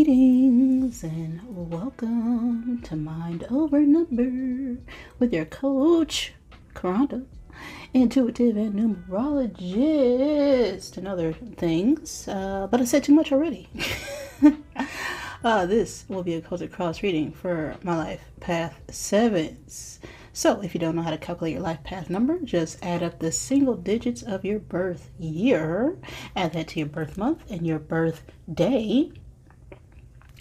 Greetings and welcome to Mind Over Number with your coach, Karanda, intuitive and numerologist, and other things. But I said too much already. This will be a Cultic Cross reading for my life path 7s. So if you don't know how to calculate your life path number, just add up the single digits of your birth year, add that to your birth month and your birth day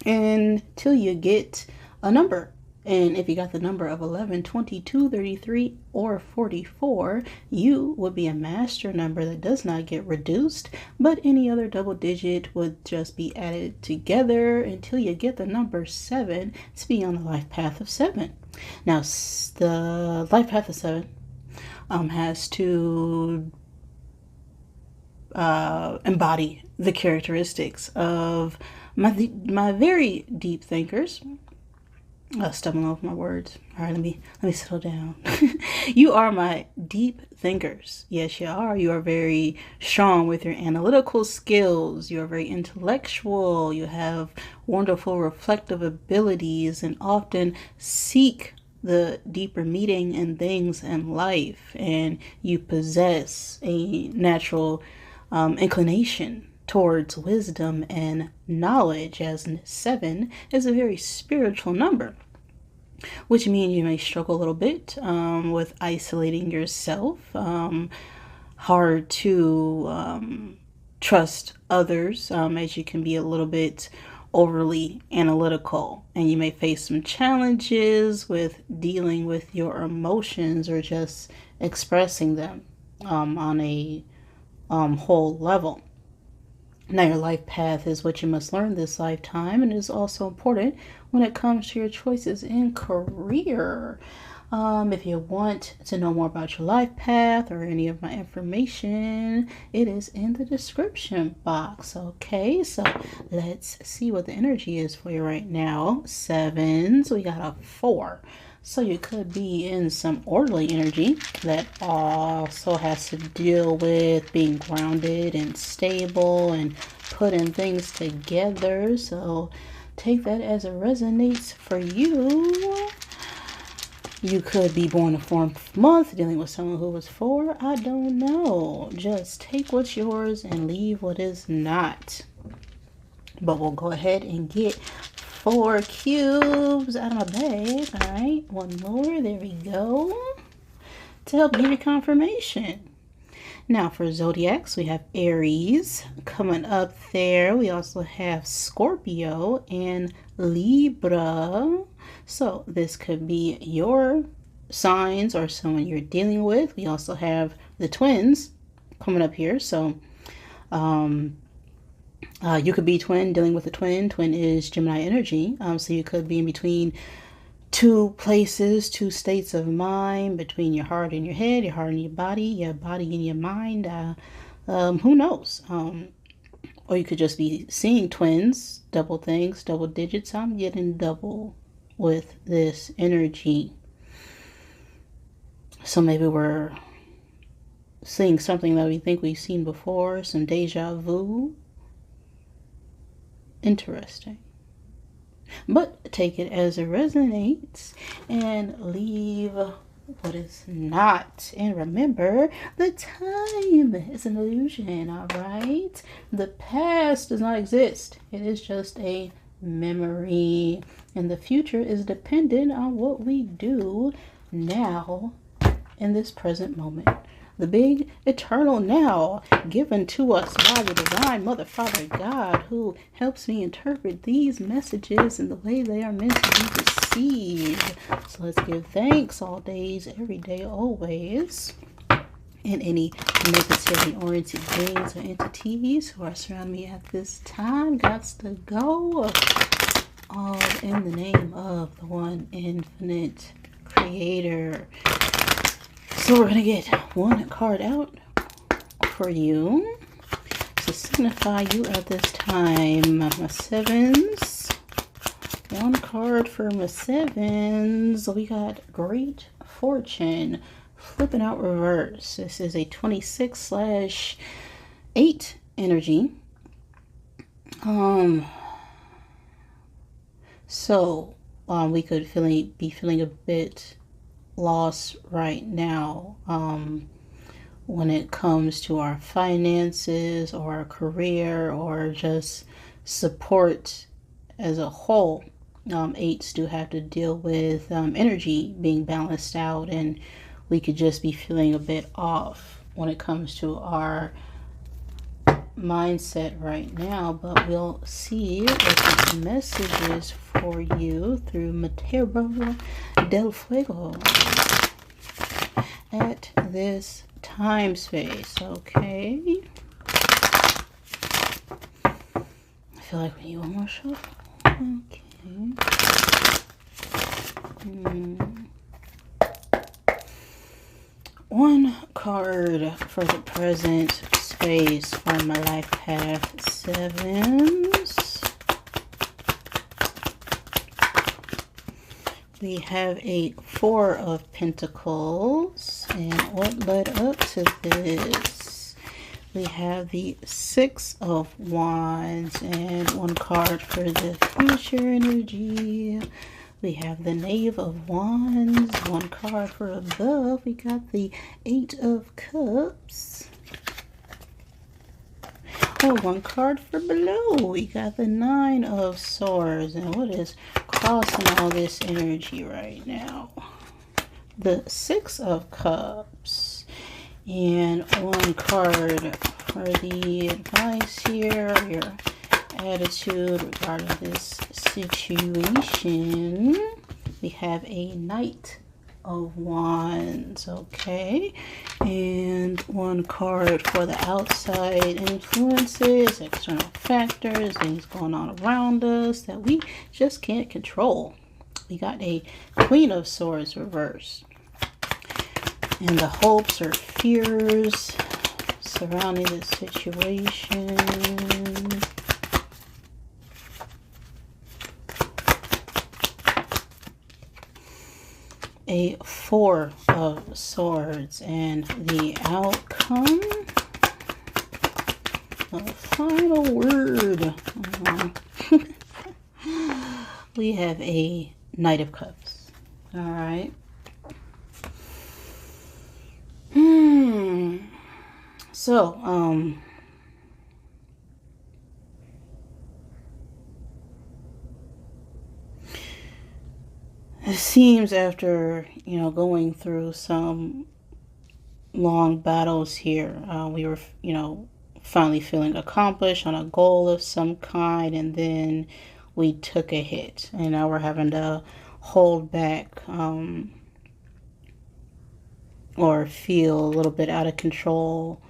until you get a number. And if you got the number of 11, 22, 33, or 44, you would be a master number that does not get reduced, but any other double digit would just be added together until you get the number 7 to be on the life path of 7. Now, the life path of 7 has to embody the characteristics of my very deep thinkers. Stumbling over my words. All right, let me settle down. You are my deep thinkers. Yes, you are. You are very strong with your analytical skills. You are very intellectual. You have wonderful reflective abilities and often seek the deeper meaning in things in life. And you possess a natural inclination towards wisdom and knowledge, as 7 is a very spiritual number, which means you may struggle a little bit with isolating yourself, hard to trust others, as you can be a little bit overly analytical, and you may face some challenges with dealing with your emotions or just expressing them on a whole level. Now, your life path is what you must learn this lifetime, and is also important when it comes to your choices in career. If you want to know more about your life path or any of my information, it is in the description box. Okay, so let's see what the energy is for you right now. 7s, we got a 4. So you could be in some orderly energy that also has to deal with being grounded and stable and putting things together. So take that as it resonates for you. You could be born a 4th month, dealing with someone who was 4. I don't know. Just take what's yours and leave what is not. But we'll go ahead and get 4 cubes out of my bag. All right, one more. There we go. To help give you confirmation. Now for zodiacs, we have Aries coming up there. We also have Scorpio and Libra. So this could be your signs or someone you're dealing with. We also have the twins coming up here. So you could be twin, dealing with a twin. Twin is Gemini energy. So you could be in between 2 places, 2 states of mind, between your heart and your head, your heart and your body and your mind. Who knows? Or you could just be seeing twins, double things, double digits. I'm getting double with this energy. So maybe we're seeing something that we think we've seen before, some deja vu. Interesting. But take it as it resonates and leave what is not. And remember, the time is an illusion, all right? The past does not exist. It is just a memory. And the future is dependent on what we do now in this present moment. The big eternal now given to us by the divine Mother, Father, God, who helps me interpret these messages in the way they are meant to be received. So let's give thanks all days, every day, always. And any negatively oriented beings or entities who are surrounding me at this time, gots to go. All in the name of the one infinite creator. So we're going to get one card out for you to signify you at this time. My 7s. One card for my 7s. We got Great Fortune. Flipping out reverse. This is a 26/8 energy. So we could be feeling a bit lost right now when it comes to our finances or our career or just support as a whole. Eights do have to deal with energy being balanced out, and we could just be feeling a bit off when it comes to our mindset right now. But we'll see what the message is for you through Matero del Fuego at this time space. Okay, I feel like we need one more shuffle. Okay. One card for the present space for my life path sevens. We have a Four of Pentacles, and what led up to this? We have the Six of Wands, and one card for the future energy. We have the Knave of Wands, one card for above. We got the Eight of Cups. Oh, one card for below. We got the Nine of Swords. And what is crossing all this energy right now? The Six of Cups. And one card for the advice here, your attitude regarding this situation. We have a Knight of Wands, okay, and one card for the outside influences, external factors, things going on around us that we just can't control. We got a Queen of Swords reversed, and the hopes or fears surrounding this situation. A Four of Swords, and the outcome, the final word. We have a Knight of Cups. All right. So, it seems after, going through some long battles here, we were, finally feeling accomplished on a goal of some kind, and then we took a hit, and now we're having to hold back or feel a little bit out of control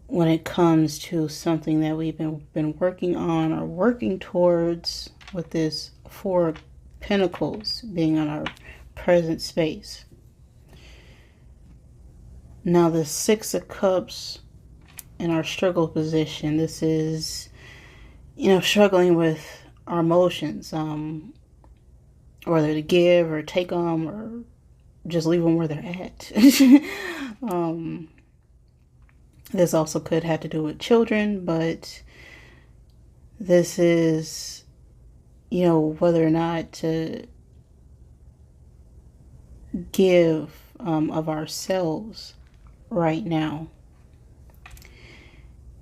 when it comes to something that we've been working on or working towards, with this Four of Pentacles being on our present space. Now the Six of Cups in our struggle position, this is, struggling with our emotions, whether to give or take them or just leave them where they're at. This also could have to do with children, but this is, whether or not to give of ourselves right now.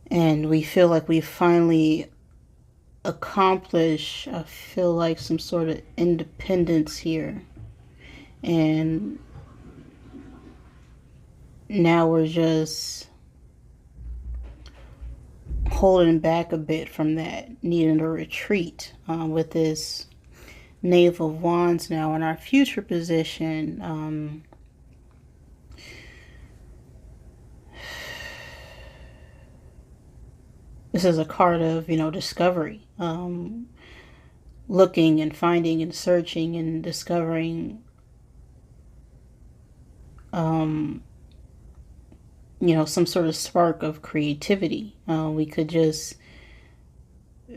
And we feel like we finally accomplished, I feel like, some sort of independence here. And now we're just holding back a bit from that, needing a retreat with this Knave of Wands now in our future position. This is a card of, discovery, looking and finding and searching and discovering, some sort of spark of creativity. We could just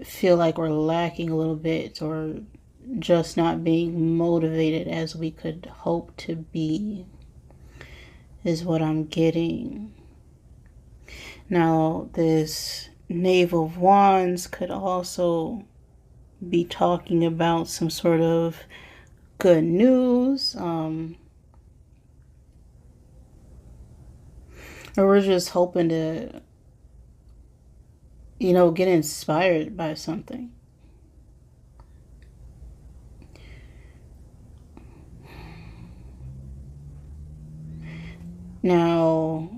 feel like we're lacking a little bit, or just not being motivated as we could hope to be, is what I'm getting. Now, this Knave of Wands could also be talking about some sort of good news, or we're just hoping to, get inspired by something. Now,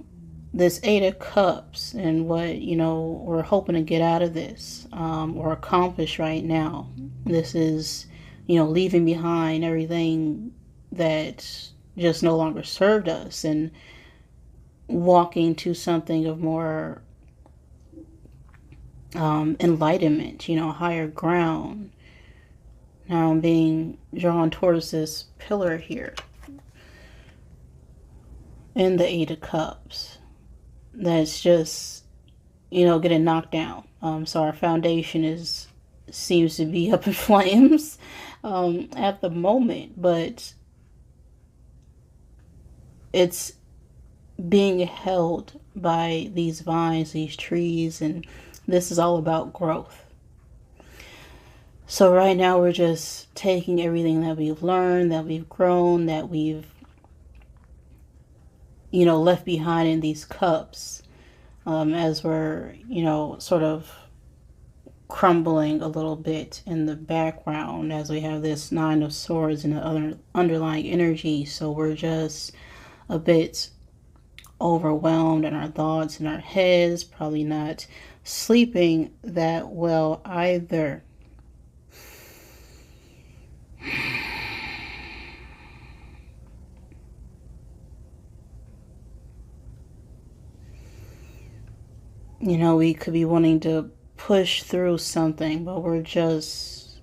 this Eight of Cups and what, we're hoping to get out of this, or accomplish right now. This is, leaving behind everything that just no longer served us and walking to something of more enlightenment, higher ground. Now I'm being drawn towards this pillar here in the Eight of Cups that's just, getting knocked down. So our foundation seems to be up in flames at the moment, but it's being held by these vines, these trees, and this is all about growth. So right now we're just taking everything that we've learned, that we've grown, that we've, left behind in these cups, as we're, sort of crumbling a little bit in the background as we have this Nine of Swords and the other underlying energy. So we're just a bit overwhelmed in our thoughts and our heads, probably not sleeping that well either. We could be wanting to push through something, but we're just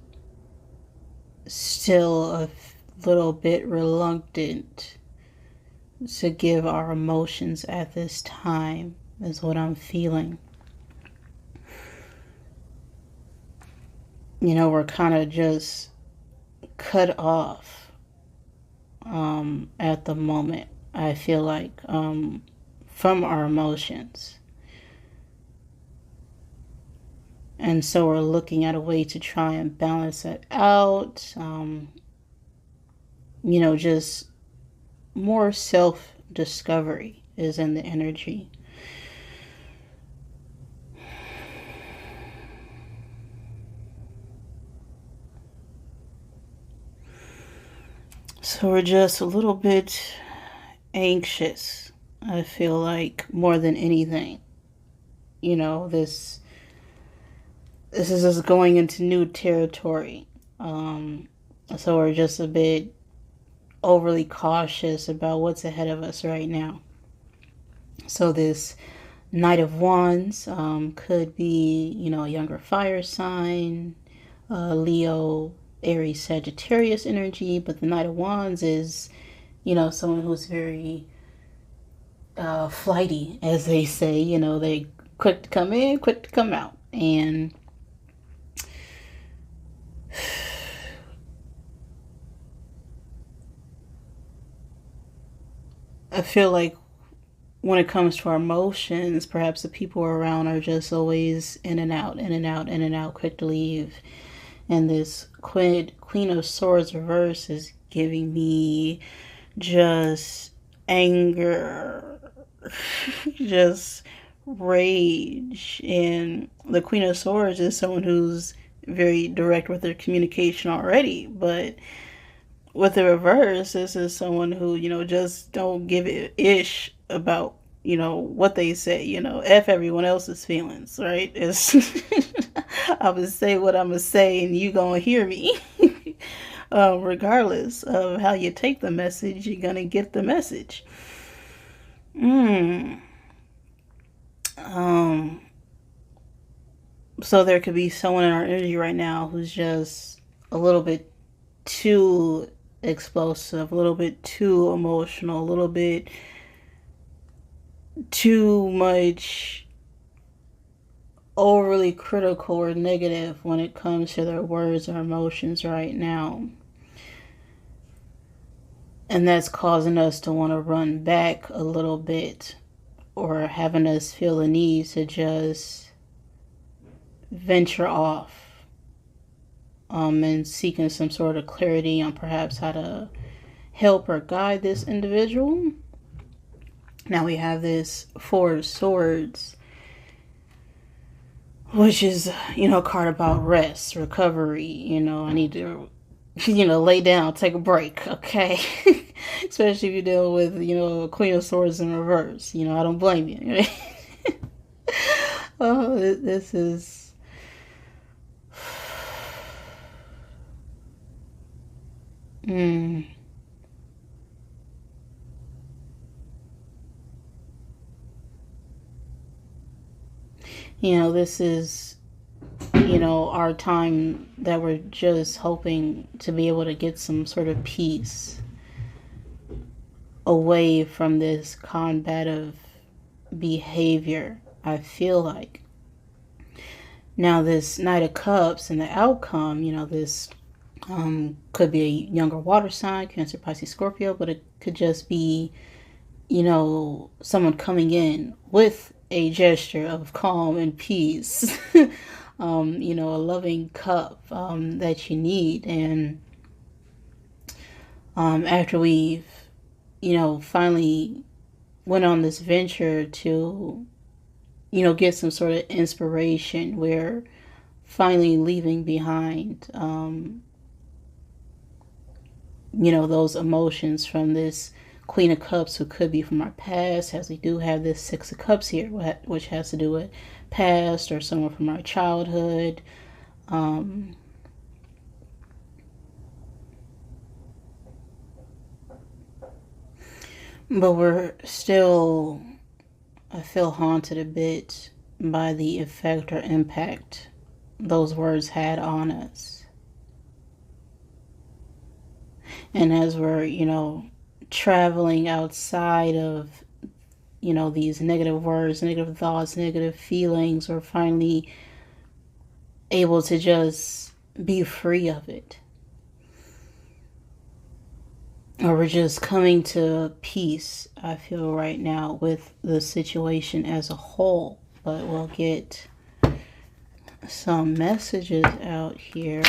still a little bit reluctant to give our emotions at this time, is what I'm feeling. We're kind of just cut off at the moment, I feel like, from our emotions. And so we're looking at a way to try and balance it out. Just more self-discovery is in the energy. So we're just a little bit anxious, I feel like, more than anything. This is just going into new territory. So we're just a bit overly cautious about what's ahead of us right now. So this Knight of Wands could be, a younger fire sign, Leo, Aries, Sagittarius energy. But the Knight of Wands is, someone who's very flighty, as they say. They quick to come in, quick to come out. And I feel like when it comes to our emotions, perhaps the people around are just always in and out, in and out, in and out, quick to leave. And this Queen of Swords reverse is giving me just anger, just rage. And the Queen of Swords is someone who's very direct with their communication already, but with the reverse, this is someone who, just don't give a ish about, what they say, F everyone else's feelings, right? It's I'm going to say what I'm going to say and you going to hear me. Regardless of how you take the message, you're going to get the message. So there could be someone in our energy right now who's just a little bit too explosive, a little bit too emotional, a little bit too much overly critical or negative when it comes to their words or emotions right now. And that's causing us to want to run back a little bit, or having us feel the need to just venture off and seeking some sort of clarity on perhaps how to help or guide this individual. Now we have this Four of Swords, which is, a card about rest, recovery. I need to, lay down, take a break, okay? Especially if you deal with, Queen of Swords in reverse. I don't blame you. Oh, this is... This is, our time that we're just hoping to be able to get some sort of peace away from this combative behavior, I feel like. Now, this Knight of Cups and the outcome, this could be a younger water sign, Cancer, Pisces, Scorpio, but it could just be, someone coming in with a gesture of calm and peace, a loving cup that you need. And after we've, finally went on this venture to, get some sort of inspiration, we're finally leaving behind, those emotions from this Queen of Cups, who could be from our past, as we do have this Six of Cups here, which has to do with past or someone from our childhood. But we're still, I feel, haunted a bit by the effect or impact those words had on us. And as we're, traveling outside of, these negative words, negative thoughts, negative feelings, we're finally able to just be free of it. Or we're just coming to peace, I feel, right now with the situation as a whole. But we'll get some messages out here.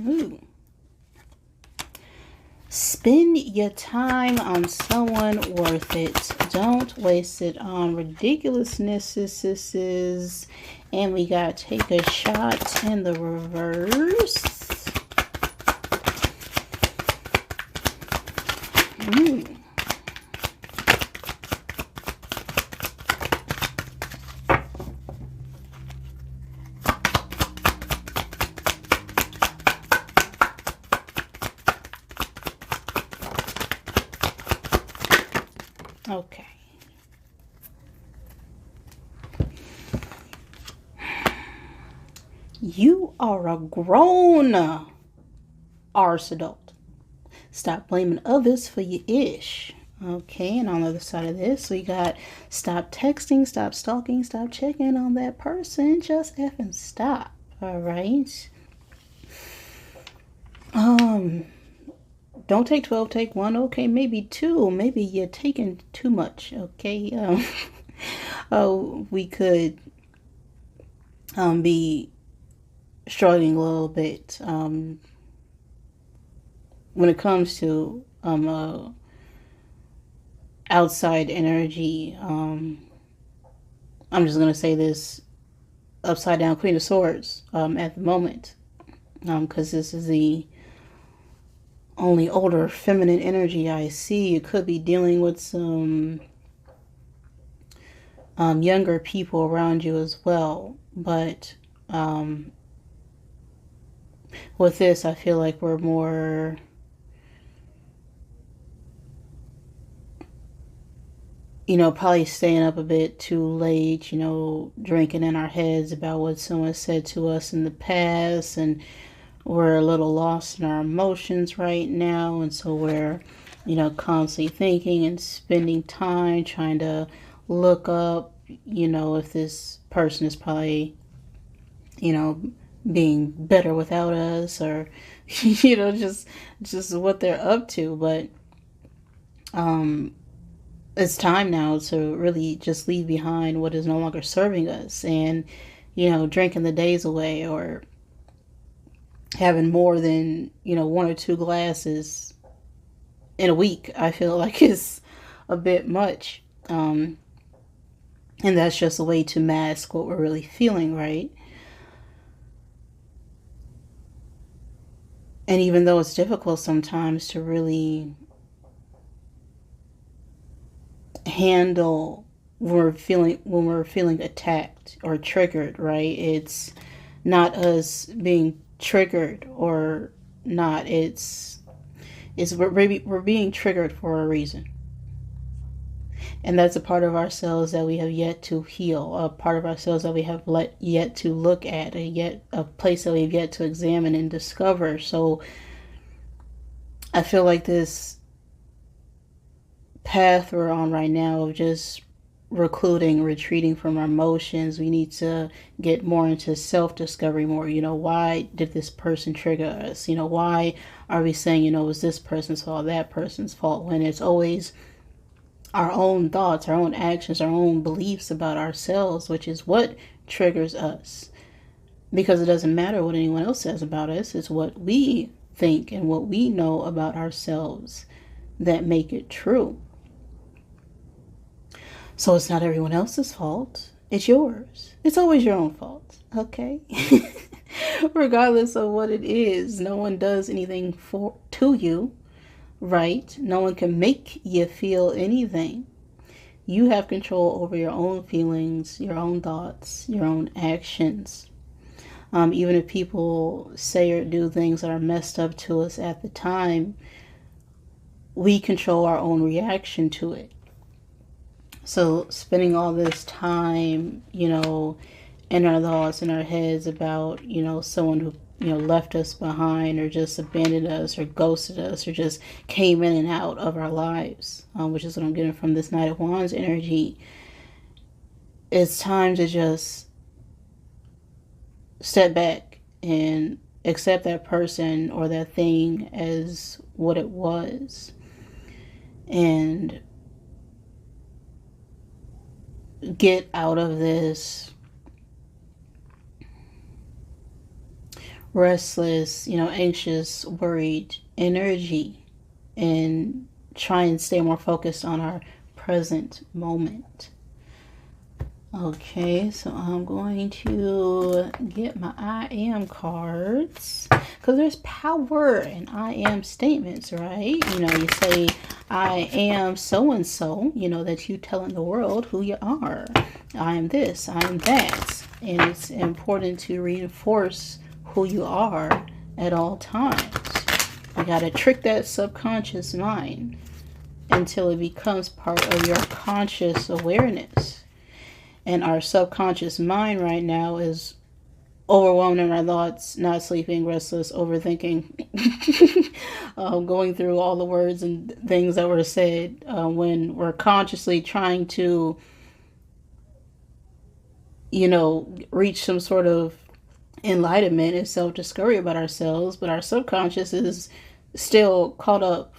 Ooh. Spend your time on someone worth it. Don't waste it on ridiculousnesses. And we got take a shot in the reverse. Ooh. Okay. You are a grown arse adult. Stop blaming others for your ish. Okay, and on the other side of this, we got stop texting, stop stalking, stop checking on that person. Just effing stop. All right. Don't take 12, take 1. Okay, maybe 2. Maybe you're taking too much. Okay. We could be struggling a little bit when it comes to outside energy. I'm just gonna say this upside down Queen of Swords at the moment, because this is the only older feminine energy I see. You could be dealing with some younger people around you as well, but with this, I feel like we're more probably staying up a bit too late, drinking in our heads about what someone said to us in the past, and we're a little lost in our emotions right now, and so we're, constantly thinking and spending time trying to look up, if this person is probably, being better without us, or, just what they're up to. But it's time now to really just leave behind what is no longer serving us, and, drinking the days away, or having more than, one or two glasses in a week, I feel like is a bit much. And that's just a way to mask what we're really feeling, right? And even though it's difficult sometimes to really handle when we're feeling attacked or triggered, right? It's not us being triggered or not. We're being triggered for a reason. And that's a part of ourselves that we have yet to heal, a part of ourselves that we have yet to look at, a place that we've yet to examine and discover. So I feel like this path we're on right now of just retreating from our emotions, we need to get more into self-discovery more. Why did this person trigger us? Why are we saying, was this person's fault, that person's fault, when it's always our own thoughts, our own actions, our own beliefs about ourselves, which is what triggers us. Because it doesn't matter what anyone else says about us, it's what we think and what we know about ourselves that make it true. So it's not everyone else's fault. It's yours. It's always your own fault, okay? Regardless of what it is, no one does anything to you, right? No one can make you feel anything. You have control over your own feelings, your own thoughts, your own actions. Even if people say or do things that are messed up to us at the time, we control our own reaction to it. So spending all this time, in our thoughts, in our heads about, someone who, left us behind, or just abandoned us, or ghosted us, or just came in and out of our lives, which is what I'm getting from this Knight of Wands energy. It's time to just step back and accept that person or that thing as what it was, and get out of this restless, anxious, worried energy, and try and stay more focused on our present moment. Okay, so I'm going to get my I am cards, because there's power in I am statements, right? You say I am so-and-so, that you telling the world who you are. I am this, I am that. And it's important to reinforce who you are at all times. You got to trick that subconscious mind until it becomes part of your conscious awareness. And our subconscious mind right now is overwhelmed in our thoughts, not sleeping, restless, overthinking, going through all the words and things that were said, when we're consciously trying to, reach some sort of enlightenment and self-discovery about ourselves, but our subconscious is still caught up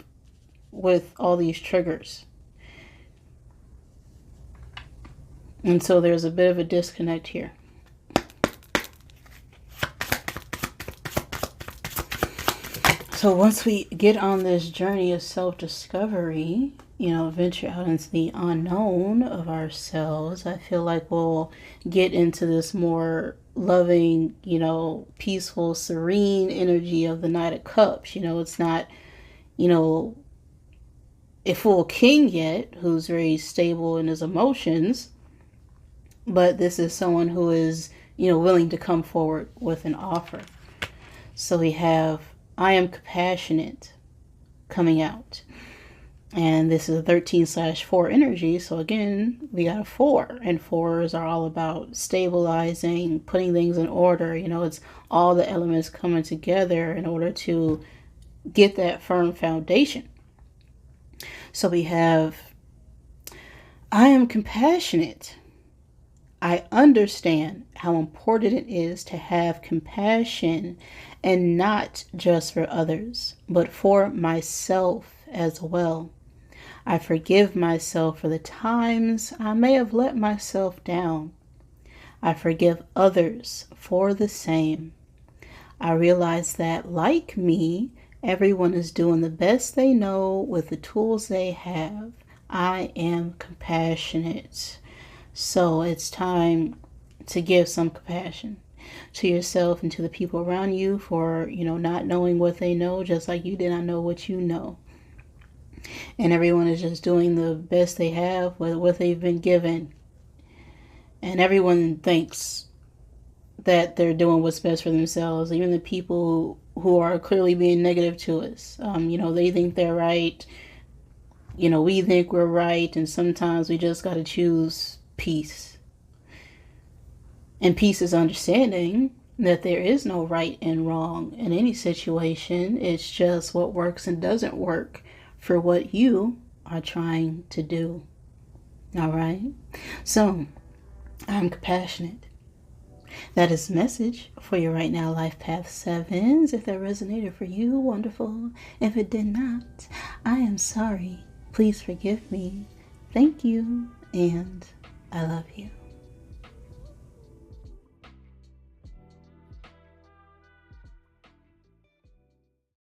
with all these triggers. And so there's a bit of a disconnect here. So once we get on this journey of self-discovery, venture out into the unknown of ourselves, I feel like we'll get into this more loving, peaceful, serene energy of the Knight of Cups. It's not, a full king yet who's very stable in his emotions. But this is someone who is, willing to come forward with an offer. So we have I am compassionate coming out. And this is a 13/4 energy. So again, we got a 4. And 4s are all about stabilizing, putting things in order. It's all the elements coming together in order to get that firm foundation. So we have I am compassionate I understand how important it is to have compassion, and not just for others, but for myself as well. I forgive myself for the times I may have let myself down. I forgive others for the same. I realize that, like me, everyone is doing the best they know with the tools they have. I am compassionate. So it's time to give some compassion to yourself and to the people around you for, not knowing what they know, just like you did not know what you know. And everyone is just doing the best they have with what they've been given. And everyone thinks that they're doing what's best for themselves. Even the people who are clearly being negative to us. They think they're right. We think we're right. And sometimes we just got to choose peace. And peace is understanding that there is no right and wrong in any situation. It's just what works and doesn't work for what you are trying to do. All right? So, I'm compassionate. That is the message for your Right Now Life Path 7s. If that resonated for you, wonderful. If it did not, I am sorry. Please forgive me. Thank you, and I love you.